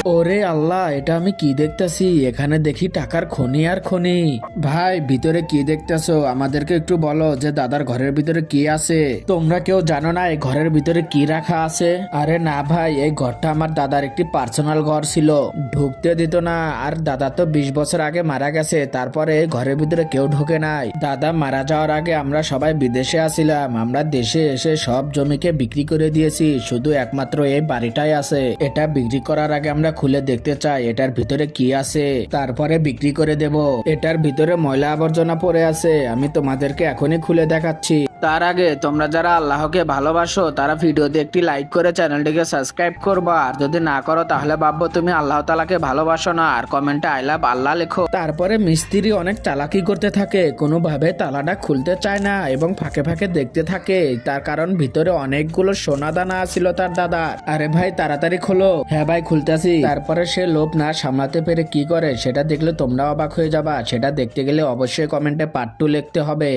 ওরে আল্লাহ, এটা আমি কি দেখতেছি? এখানে দেখি টাকার খনি আর খনি। ভাই, ভিতরে কি দেখতেছো? আমাদেরকে একটু বলো যে দাদার ঘরের ভিতরে কি আছে। তোমরা কেউ জানো না এই ঘরের ভিতরে কি রাখা আছে? আরে না ভাই, এই ঘরটা আমার দাদার একটি পার্সোনাল ঘর ছিল, ঢুকতে দিত না। আর দাদা তো 20 বছর আগে মারা গেছে, তারপরে এই ঘরের ভিতরে কেউ ঢোকে নাই। দাদা মারা যাওয়ার আগে আমরা সবাই বিদেশে আছিলাম, আমরা দেশে এসে সব জমিকে বিক্রি করে দিয়েছি, শুধু একমাত্র এই বাড়িটাই আছে। এটা বিক্রি করার আগে আমরা খুলে দেখতে চাই এটার ভিতরে কি আছে, তারপরে বিক্রি করে দেব। এটার ভিতরে ময়লা আবর্জনা পড়ে আছে, আমি তোমাদেরকে এখনই খুলে দেখাচ্ছি। তার আগে তোমরা যারা আল্লাহকে ভালোবাসো তারা ভিডিওতে একটি লাইক করে চ্যানেলটিকে সাবস্ক্রাইব করবা, আর যদি না করো তাহলে ভাববো তুমি আল্লাহ তাআলাকে ভালোবাসো না, আর কমেন্টে আই লাভ আল্লাহ লেখো। তারপরে মিস্ত্রি অনেক চালাকি করতে থাকে, কোনোভাবে তালাটা খুলতে চায় না এবং ফাঁকে ফাঁকে দেখতে থাকে, তার কারণ ভিতরে অনেকগুলো সোনা দানা ছিল তার দাদার। আরে ভাই তাড়াতাড়ি খোলো। হ্যাঁ ভাই খুলতেছি। তারপরে সে লোভ না সামলাতে পেরে কি করে সেটা দেখলে তোমরা অবাক হয়ে যাবা। সেটা দেখতে গেলে অবশ্যই কমেন্টে পার্ট 2 লিখতে হবে।